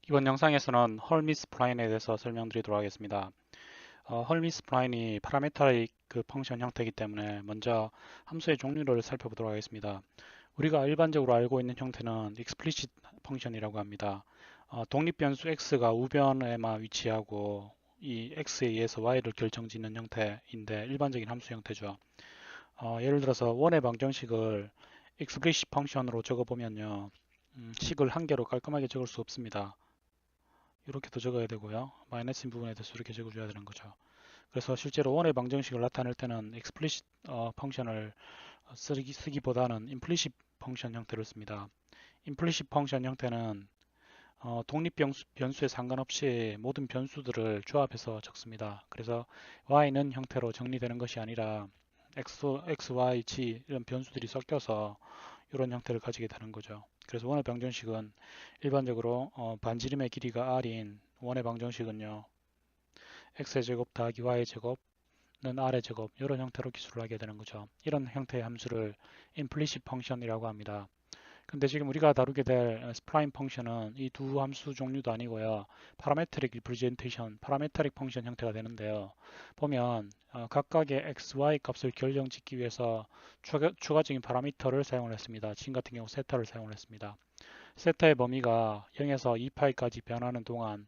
이번 영상에서는 헐미 스플라인에 대해서 설명드리도록 하겠습니다. 헐미 스플라인이 파라메타릭 그 펑션 형태이기 때문에 먼저 함수의 종류를 살펴보도록 하겠습니다. 우리가 일반적으로 알고 있는 형태는 explicit 펑션이라고 합니다. 독립변수 x가 우변에만 위치하고 이 x에 의해서 y를 결정짓는 형태인데 일반적인 함수 형태죠. 예를 들어서 원의 방정식을 explicit 펑션으로 적어보면요. 식을 한 개로 깔끔하게 적을 수 없습니다. 이렇게도 적어야 되고요. 마이너스인 부분에 대해서 이렇게 적어줘야 되는 거죠. 그래서 실제로 원의 방정식을 나타낼 때는 explicit 펑션을 쓰기보다는 implicit 펑션 형태를 씁니다. implicit 펑션 형태는 독립 변수에 상관없이 모든 변수들을 조합해서 적습니다. 그래서 y는 형태로 정리되는 것이 아니라 x, y, g 이런 변수들이 섞여서 이런 형태를 가지게 되는 거죠. 그래서 원의 방정식은 일반적으로 반지름의 길이가 r인 원의 방정식은요. x의 제곱 더하기 y의 제곱는 r의 제곱 이런 형태로 기술을 하게 되는 거죠. 이런 형태의 함수를 implicit 펑션이라고 합니다. 근데 지금 우리가 다루게 될 스프라임 펑션은 이 두 함수 종류도 아니고요. 파라메트릭 리프레젠테이션, 파라메트릭 펑션 형태가 되는데요. 보면 각각의 x, y 값을 결정짓기 위해서 추가적인 파라미터를 사용을 했습니다. 지금 같은 경우 세타를 사용을 했습니다. 세타의 범위가 0에서 2파이까지 변하는 동안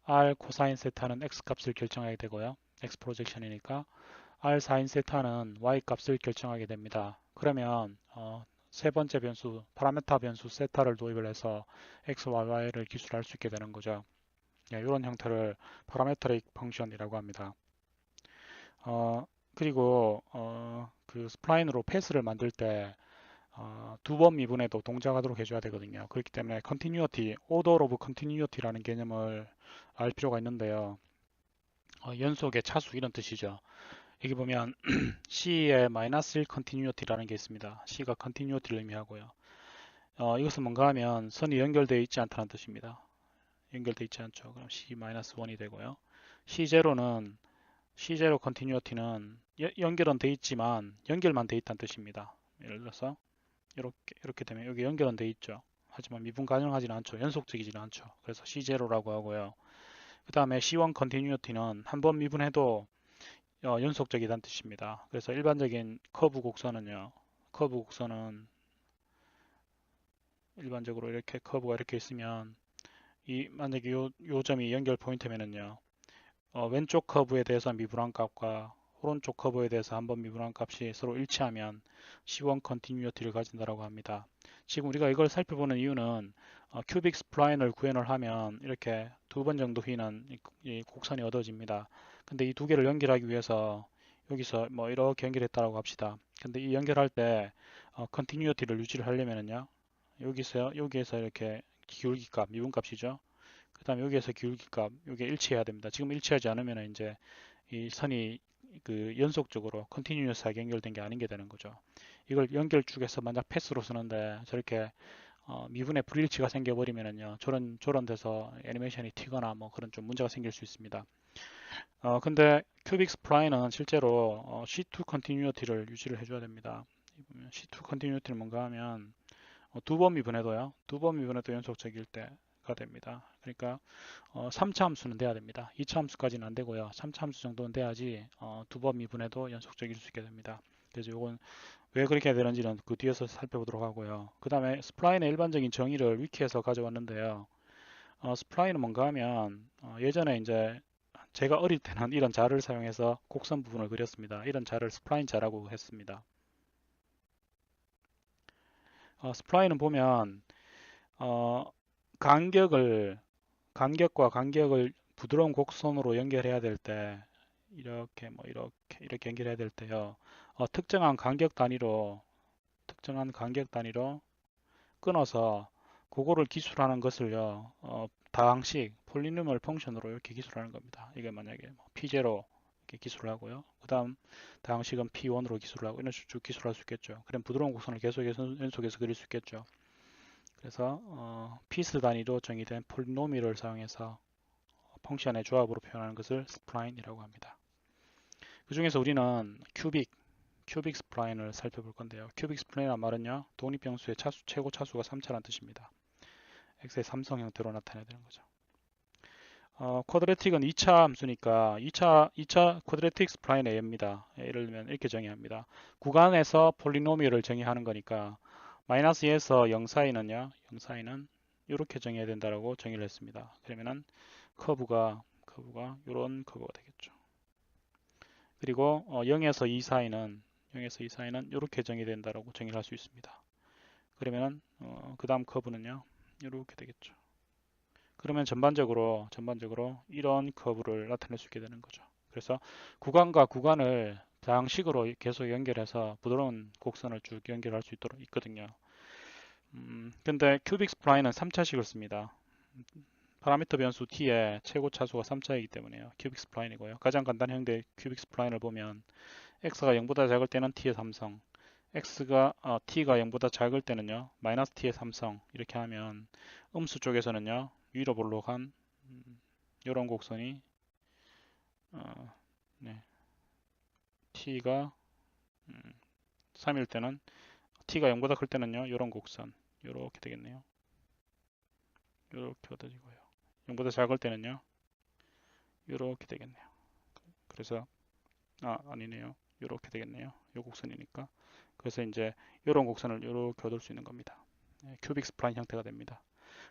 r 코사인 세타는 x 값을 결정하게 되고요. x 프로젝션이니까 r 사인 세타는 y 값을 결정하게 됩니다. 그러면 세 번째 변수, 파라메타 변수 세타를 도입을 해서 x, y, y를 기술할 수 있게 되는 거죠. 네, 이런 형태를 파라메트릭 펑션이라고 합니다. 그리고 그 스플라인으로 패스를 만들 때 두 번 미분해도 동작하도록 해줘야 되거든요. 그렇기 때문에 continuity, order of continuity라는 개념을 알 필요가 있는데요. 연속의 차수 이런 뜻이죠. 여기 보면 C의 마이너스 1 continuity라는 게 있습니다. C가 continuity를 의미하고요. 이것은 뭔가 하면 선이 연결되어 있지 않다는 뜻입니다. 연결되어 있지 않죠. 그럼 C-1이 되고요. C0는 C0 continuity는 연결은 되어 있지만 연결만 되어 있다는 뜻입니다. 예를 들어서 이렇게 되면 여기 연결은 되어 있죠. 하지만 미분 가능하지는 않죠. 연속적이지는 않죠. 그래서 C0라고 하고요. 그 다음에 C1 continuity는 한 번 미분해도 연속적이란 뜻입니다. 그래서 일반적인 커브 곡선은요. 커브 곡선은 일반적으로 이렇게 커브가 이렇게 있으면 만약에 요 점이 연결 포인트면은요. 왼쪽 커브에 대해서 미분한 값과 오른쪽 커브에 대해서 한번 미분한 값이 서로 일치하면 C1 continuity를 가진다라고 합니다. 지금 우리가 이걸 살펴보는 이유는 큐빅 스플라인을 구현을 하면 이렇게 두 번 정도 휘는 이 곡선이 얻어집니다. 근데 이 두 개를 연결하기 위해서 여기서 뭐 이렇게 연결했다고 합시다. 근데 이 연결할 때 continuity를 유지를 하려면은요. 여기에서 이렇게 기울기값, 미분값이죠. 그 다음에 여기에서 기울기값, 이게 일치해야 됩니다. 지금 일치하지 않으면 이제 이 선이 그 연속적으로 컨티뉴어스하게 연결된 게 아닌 게 되는 거죠. 이걸 연결 쪽에서 만약 패스로 쓰는데 저렇게 미분의 불일치가 생겨버리면은요, 저런 데서 애니메이션이 튀거나 뭐 그런 좀 문제가 생길 수 있습니다. 근데 큐빅 스프라인은 실제로 C2 컨티뉴어티를 유지를 해줘야 됩니다. C2 컨티뉴어티는 뭔가 하면 두 번 미분해도요. 두 번 미분해도 연속적일 때가 됩니다. 그러니까 3차 함수는 돼야 됩니다. 2차 함수까지는 안 되고요. 3차 함수 정도는 돼야지 두 번 미분해도 연속적일 수 있게 됩니다. 그래서 이건 왜 그렇게 되는지는 그 뒤에서 살펴보도록 하고요. 그 다음에 스플라인의 일반적인 정의를 위키에서 가져왔는데요. 스플라인은 뭔가 하면 예전에 이제 제가 어릴 때는 이런 자를 사용해서 곡선 부분을 그렸습니다. 이런 자를 스플라인 자라고 했습니다. 스플라인은 보면 어, 간격을 간격과 간격을 부드러운 곡선으로 연결해야 될 때 이렇게 뭐 이렇게 연결해야 될 때요. 특정한 간격 단위로 끊어서 그거를 기술하는 것을요. 다항식 폴리노멀 펑션으로 이렇게 기술하는 겁니다. 이게 만약에 뭐 P0 이렇게 기술을 하고요. 그다음 다항식은 P1으로 기술을 하고 이런 식으로 쭉 기술할 수 있겠죠. 그럼 부드러운 곡선을 계속해서 연속해서 그릴 수 있겠죠. 그래서 피스 단위로 정의된 폴리노미를 사용해서 펑션의 조합으로 표현하는 것을 스플라인이라고 합니다. 그 중에서 우리는 큐빅 스플라인을 살펴볼 건데요. 큐빅 스플라인이란 말은요. 독립변수의 최고 차수가 3차라는 뜻입니다. x의 삼성 형태로 나타내야 되는 거죠. 쿼드레틱은 2차 함수니까 2차 쿼드레틱 스프라인 A입니다. 예를 들면 이렇게 정의합니다. 구간에서 폴리노미얼을 정의하는 거니까 마이너스 2에서 0 사이는요. 0 사이는 이렇게 정의해야 된다라고 정의를 했습니다. 그러면은 커브가 이런 커브가 되겠죠. 그리고 0에서 2 사이는 이렇게 정의된다라고 정의를 할 수 있습니다. 그러면은 그 다음 커브는요. 이렇게 되겠죠. 그러면 전반적으로 이런 커브를 나타낼 수 있게 되는 거죠. 그래서 구간과 구간을 다양식으로 계속 연결해서 부드러운 곡선을 쭉 연결할 수 있도록 있거든요. 근데 큐빅 스플라인은 3차식을 씁니다. 파라미터 변수 t의 최고 차수가 3차이기 때문에요. 큐빅 스플라인이고요. 가장 간단한 형태 큐빅 스플라인을 보면 x가 0보다 작을 때는 t의 3성, t가 0보다 작을 때는요 마이너스 t의 3성 이렇게 하면 음수 쪽에서는요 위로 볼록한 이런 곡선이 네, t가 3일 때는 t가 0보다 클 때는요 이런 곡선 이렇게 되겠네요. 이렇게 얻어지고요. 0보다 작을 때는요 이렇게 되겠네요. 그래서 아니네요. 이렇게 되겠네요. 이 곡선이니까. 그래서 이제 이런 곡선을 이렇게 얻을 수 있는 겁니다. 큐빅 스플라인 형태가 됩니다.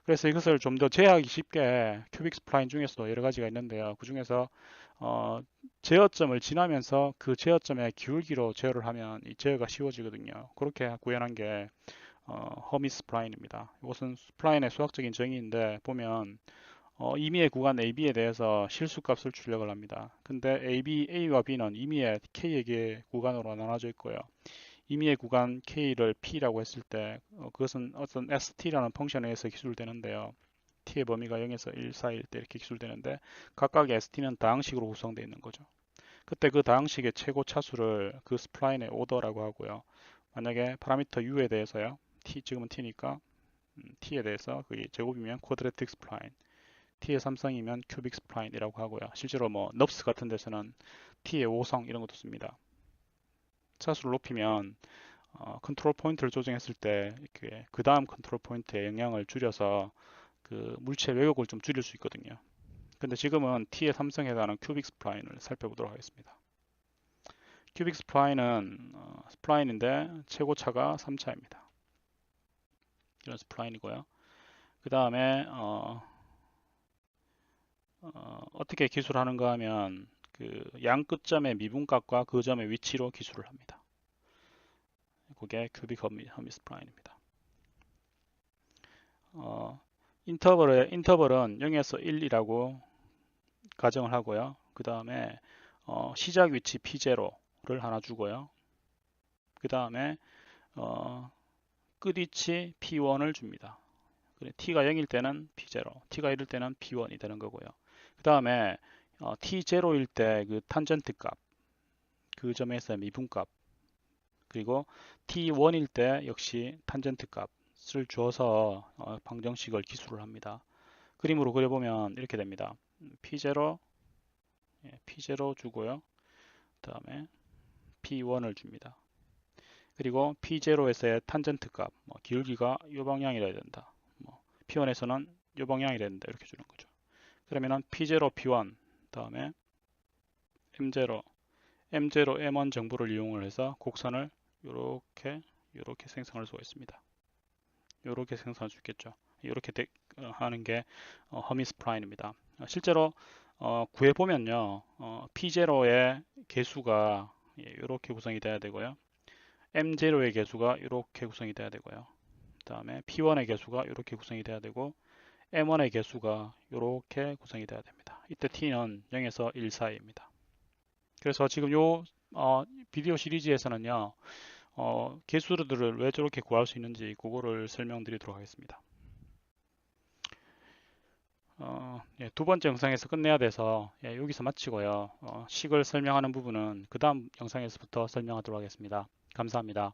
그래서 이것을 좀 더 제어하기 쉽게 큐빅 스플라인 중에서도 여러 가지가 있는데요. 그 중에서 제어점을 지나면서 그 제어점의 기울기로 제어를 하면 이 제어가 쉬워지거든요. 그렇게 구현한 게 허미 스플라인입니다. 이것은 스플라인의 수학적인 정의인데 보면 임의의 구간 AB에 대해서 실수값을 출력을 합니다. 근데 A와 B는 임의의 K에게 구간으로 나눠져 있고요. 임의의 구간 K를 P라고 했을 때 그것은 어떤 ST라는 펑션에 의해서 기술되는데요. T의 범위가 0에서 1 사이일 때 이렇게 기술되는데 각각의 ST는 다항식으로 구성되어 있는 거죠. 그때 그 다항식의 최고 차수를 그 스플라인의 오더라고 하고요. 만약에 파라미터 U에 대해서요. 지금은 T니까 T에 대해서 그게 제곱이면 쿼드레틱 스플라인, T의 3성이면 큐빅 스플라인이라고 하고요. 실제로 뭐 넙스 같은 데서는 T의 5성 이런 것도 씁니다. 차수를 높이면 컨트롤 포인트를 조정했을 때 그 다음 컨트롤 포인트의 영향을 줄여서 그 물체 왜곡을 좀 줄일 수 있거든요. 근데 지금은 T의 3성에 해당하는 큐빅 스플라인을 살펴보도록 하겠습니다. 큐빅 스플라인은 스플라인인데 최고차가 3차입니다. 이런 스플라인이고요. 그 다음에 어떻게 기술하는가 하면 그 양 끝점의 미분값과 그 점의 위치로 기술을 합니다. 그게 큐빅 허미 스플라인입니다. 인터벌은 0에서 1이라고 가정을 하고요. 그 다음에 시작 위치 P0를 하나 주고요. 그 다음에 끝위치 P1을 줍니다. T가 0일 때는 P0, T가 1일 때는 P1이 되는 거고요. 그 다음에 T0일 때 그 탄젠트 값, 그 점에서의 미분값, 그리고 T1일 때 역시 탄젠트 값을 줘서 방정식을 기술을 합니다. 그림으로 그려보면 이렇게 됩니다. P0 주고요. 그 다음에 P1을 줍니다. 그리고 P0에서의 탄젠트 값, 기울기가 이 방향이라야 된다. P1에서는 이 방향이라야 된다. 이렇게 주는 거죠. 그러면은 P0, P1, 다음에 M0, M1 정보를 이용을 해서 곡선을 이렇게 생성할 수가 있습니다. 이렇게 생성할 수 있겠죠. 이렇게 하는 게 허미 스플라인입니다. 실제로 구해보면요. P0의 개수가 이렇게 구성이 돼야 되고요. M0의 개수가 이렇게 구성이 돼야 되고요. 그 다음에 P1의 개수가 이렇게 구성이 돼야 되고 M1의 개수가 이렇게 구성이 돼야 됩니다. 이때 T는 0에서 1 사이입니다. 그래서 지금 요 비디오 시리즈에서는요. 개수들을 왜 저렇게 구할 수 있는지 그거를 설명드리도록 하겠습니다. 두 번째 영상에서 끝내야 돼서 여기서 마치고요. 식을 설명하는 부분은 그 다음 영상에서부터 설명하도록 하겠습니다. 감사합니다.